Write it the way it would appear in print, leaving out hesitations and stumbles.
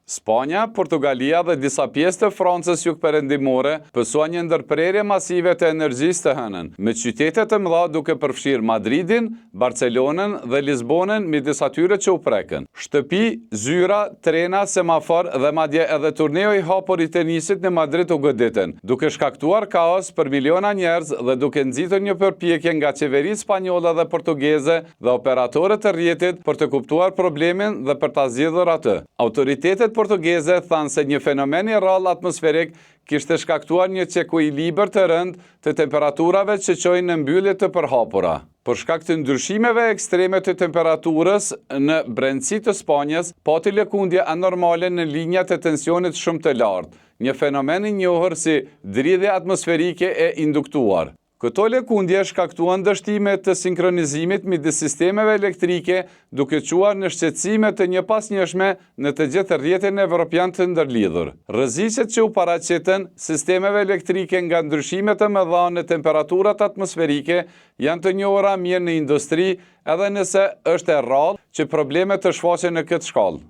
Spanja, Portugalia dhe disa pjesë të Francës jugperëndimore pësuan një ndërprerje masive të energjisë të hënën, me qytete të mëdha duke përfshirë Madridin, Barcelonën dhe Lisbonën midis atyre që u prekën. Shtëpi, zyra, trena, semafor dhe madje edhe turneo i hapur i tenisit në Madrid u goditën, duke shkaktuar kaos për miliona njerëz dhe duke nxitur një përpjekje nga qeveritë spanjolle dhe portugeze dhe operatorët e rrjetit për të kuptuar problemin dhe për ta zgjidhur atë. Autoritetet portugeze thanë se një fenomen i rrallë atmosferik kishte shkaktuar një çekuilibër të rënd të temperaturave që çojnë në mbyllje të përhapura. Për shkak të ndryshimeve ekstreme të temperaturës në brendësi të Spanjës, pati lëkundje anormale në linjat e tensionit shumë të lartë, një fenomen i njohur si dridhje atmosferike e induktuar. Këto lëkundje shkaktuan dështime të sinkronizimit midis sistemeve elektrike duke çuar në shqetësime të njëpasnjëshme në të gjithë rrjetin evropian të ndërlidhur. Rreziqet që u paraqiten sistemeve elektrike nga ndryshimet e mëdha në temperaturat atmosferike janë të njohura mirë në industri, edhe nëse është e rrallë që problemet të shfaqen në këtë shkallë.